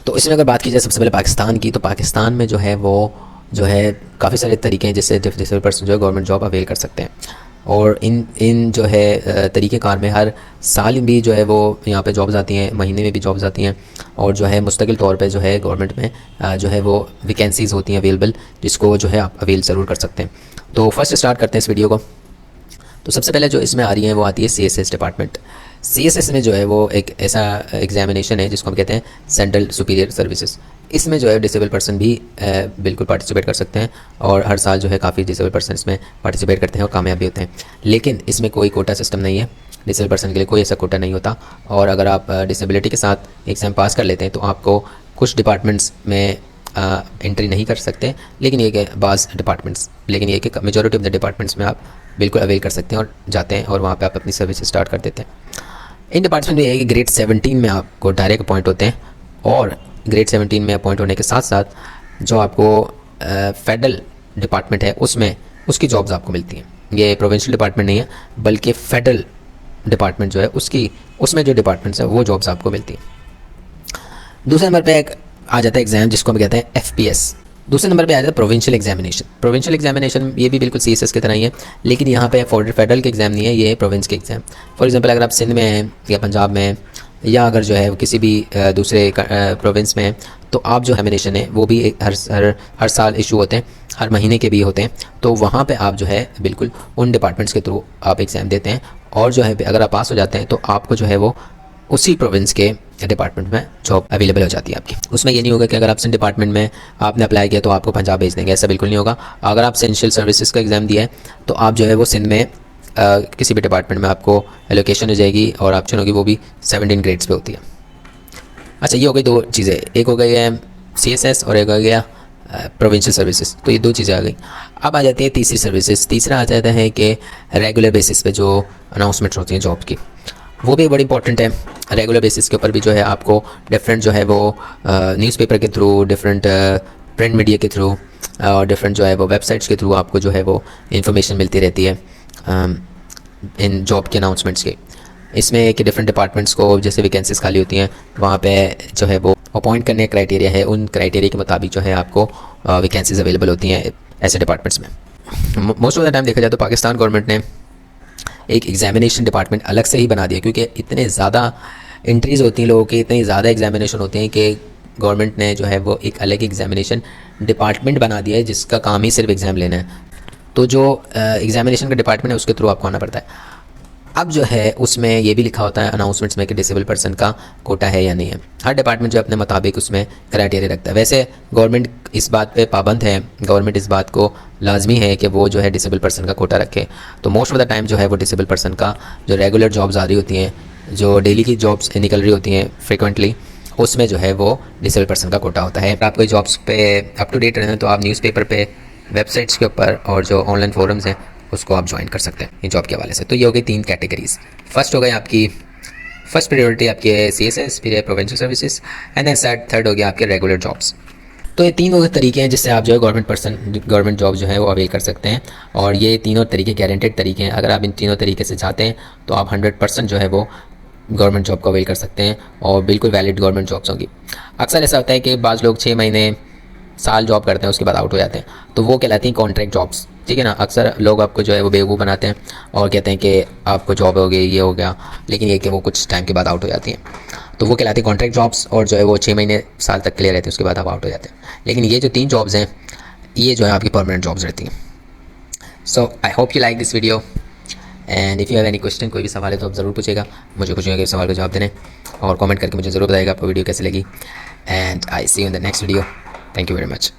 तो इसमें अगर बात की जाए सबसे पहले पाकिस्तान की, तो पाकिस्तान में जो है वो जो है काफ़ी सारे तरीके हैं जिससे डिसेबल पर्सन जो है गवर्नमेंट जॉब अवेल कर सकते हैं। और इन इन जो है तरीक़ेकार में हर साल भी जो है वो यहाँ पे जॉब्स आती हैं, महीने में भी जॉब्स आती हैं, और जो है मुस्तकिल तौर पे जो है गवर्नमेंट में जो है वो वैकेंसीज़ होती हैं अवेलेबल, जिसको जो है आप अवेल ज़रूर कर सकते हैं। तो फर्स्ट स्टार्ट करते हैं इस वीडियो को। तो सबसे पहले जो इसमें आ रही है वो आती है CSS डिपार्टमेंट। CSS में जो है वो एक ऐसा एग्जामिनेशन है जिसको हम कहते हैं सेंट्रल सुपीरियर सर्विसेज। इसमें जो है डिसेबल पर्सन भी बिल्कुल पार्टिसिपेट कर सकते हैं, और हर साल जो है काफ़ी डिसेबल पर्सन इसमें पार्टिसिपेट करते हैं और कामयाब भी होते हैं। लेकिन इसमें कोई कोटा सिस्टम नहीं है, डिसेबल पर्सन के लिए कोई ऐसा कोटा नहीं होता। और अगर आप डिसेबिलिटी के साथ एग्ज़ाम पास कर लेते हैं तो आपको कुछ डिपार्टमेंट्स में एंट्री नहीं कर सकते, लेकिन ये कि बाज़ डिपार्टमेंट्स, लेकिन ये कि मेजॉरिटी ऑफ द डिपार्टमेंट्स में आप बिल्कुल अवेल कर सकते हैं और जाते हैं, और वहाँ पे आप अपनी सर्विस स्टार्ट कर देते हैं। इन डिपार्टमेंट में ये कि ग्रेड 17 में आपको डायरेक्ट अपॉइंट होते हैं, और ग्रेड 17 में अपॉइंट होने के साथ साथ जो आपको फेडरल डिपार्टमेंट है उसमें उसकी जॉब्स आपको मिलती हैं। ये प्रोविंशियल डिपार्टमेंट नहीं है, बल्कि फेडरल डिपार्टमेंट जो है उसमें जो डिपार्टमेंट्स है वो जॉब्स आपको मिलती हैं। दूसरे नंबर पे एक आ जाता है एग्ज़ाम जिसको हम कहते हैं FPS। दूसरे नंबर पे आ जाता है प्रोविंशियल एग्जामिनेशन। प्रोविंशियल एग्जामिनेशन ये भी बिल्कुल CSS की तरह ही है, लेकिन यहाँ पे फेडरल के एग्ज़ाम नहीं है, ये है प्रोविंस के एग्ज़ाम। फॉर एग्जांपल अगर आप सिंध में हैं या पंजाब में हैं, या अगर जो है किसी भी दूसरे प्रोविंस में हैं, तो आप जो एग्जामिनेशन है वो भी हर साल इशू होते हैं, हर महीने के भी होते हैं। तो वहाँ पे आप जो है बिल्कुल उन डिपार्टमेंट्स के थ्रू आप एग्ज़ाम देते हैं, और जो है अगर आप पास हो जाते हैं तो आपको जो है वो उसी प्रोविंस के डिपार्टमेंट में जॉब अवेलेबल हो जाती है आपकी। उसमें ये नहीं होगा कि अगर आप सिंध डिपार्टमेंट में आपने अप्लाई किया तो आपको पंजाब भेज देंगे, ऐसा बिल्कुल नहीं होगा। अगर आप एसेंशियल सर्विसेज का एग्ज़ाम दिया है तो आप जो है वो सिंध में किसी भी डिपार्टमेंट में आपको एलोकेशन हो जाएगी, और ऑप्शन होगी वो भी 17 ग्रेड्स पे होती है। अच्छा, ये हो गई दो चीज़ें, एक हो गई है CSS और एक हो गया प्रोविंशियल सर्विसेज। तो ये दो चीज़ें आ गई। अब आ जाती है तीसरी सर्विसेज। तीसरा आ जाता है कि रेगुलर बेसिस पे जो अनाउंसमेंट होती हैं जॉब की, वो भी बड़ी इंपॉर्टेंट है। रेगुलर बेसिस के ऊपर भी जो है आपको डिफरेंट जो है वो न्यूज़पेपर के थ्रू, डिफरेंट प्रिंट मीडिया के थ्रू, और डिफरेंट जो है वो वेबसाइट्स के थ्रू आपको जो है वो इन्फॉर्मेशन मिलती रहती है इन जॉब के अनाउंसमेंट्स के। इसमें कि डिफरेंट डिपार्टमेंट्स को जैसे वैकेंसीज खाली होती हैं वहाँ पे जो है वो अपॉइंट करने का क्राइटेरिया है, उन क्राइटेरिया के मुताबिक जो है आपको वैकेंसीज अवेलेबल होती हैं ऐसे डिपार्टमेंट्स में। मोस्ट ऑफ द टाइम देखा जाए तो पाकिस्तान गवर्नमेंट ने एक एग्जामिनेशन डिपार्टमेंट अलग से ही बना दिया, क्योंकि इतने ज़्यादा एंट्रीज़ होती हैं लोगों की, इतनी ज़्यादा एग्जामिनेशन होते हैं कि गवर्नमेंट ने जो है वो एक अलग एग्जामिनेशन डिपार्टमेंट बना दिया है जिसका काम ही सिर्फ एग्ज़ाम लेना है। तो जो एग्जामिनेशन का डिपार्टमेंट है उसके थ्रू आपको आना पड़ता है। अब जो है उसमें ये भी लिखा होता है अनाउंसमेंट्स में कि डिसेबल पर्सन का कोटा है या नहीं है। हर डिपार्टमेंट जो अपने मुताबिक उसमें क्राइटेरिया रखता है। वैसे गवर्नमेंट इस बात पे पाबंद है, गवर्नमेंट इस बात को लाजमी है कि वो जो है डिसेबल पर्सन का कोटा रखे। तो मोस्ट ऑफ द टाइम जो है वो डिसेबल पर्सन का जो रेगुलर जॉब्स आ रही होती हैं, जो डेली की जॉब्स निकल रही होती हैं फ्रिक्वेंटली, उसमें जो है वो डिसेबल पर्सन का कोटा होता है। आप कोई जॉब्स पे अप टू डेट रहें तो आप न्यूज़पेपर पे, वेबसाइट्स के ऊपर और जो ऑनलाइन फोरम्स हैं उसको आप ज्वाइन कर सकते हैं इन जॉब के हवाले से। तो ये हो गई 3 कैटेगरीज। फर्स्ट हो गई आपकी फर्स्ट प्रायोरिटी आपके CSS, फिर है provincial services, and then third हो गया आपके रेगुलर जॉब्स। तो ये 3 वो तरीके हैं जिससे आप जो है गवर्नमेंट जॉब जो है वो अवेल कर सकते हैं, और ये तीनों तरीके गारंटेड तरीके हैं। अगर आप इन तीनों तरीके से चाहते हैं तो आप 100% जो है वो गवर्नमेंट जॉब को अवेल कर सकते हैं, और बिल्कुल वैलिड गवर्नमेंट जॉब्स होंगी। अक्सर ऐसा होता है कि बाज़ लोग 6 महीने साल जॉब करते हैं उसके बाद आउट हो जाते हैं, तो वो कहलाती हैं कॉन्ट्रैक्ट जॉब्स। ठीक है ना। अक्सर लोग आपको जो है वो बेवकूफ़ बनाते हैं और कहते हैं कि आपको जॉब हो गई, ये हो गया, लेकिन ये कि वो कुछ टाइम के बाद आउट हो जाती हैं। तो वो कहलाती है कॉन्ट्रैक्ट जॉब्स, और जो है वो 6 महीने साल तक क्लियर रहते हैं, उसके बाद आप आउट हो जाते हैं। लेकिन ये जो 3 जॉब्स हैं ये जो है आपकी परमानेंट जॉब्स रहती हैं। So I hope you like this video, and if you have any question, कोई भी सवाल है तो आप ज़रूर पूछेगा। मुझे खुशी होगी सवाल का जवाब देने, और कमेंट करके मुझे ज़रूर बताइएगा आपको वीडियो कैसे लगी। And I see you in the next video. Thank you very much.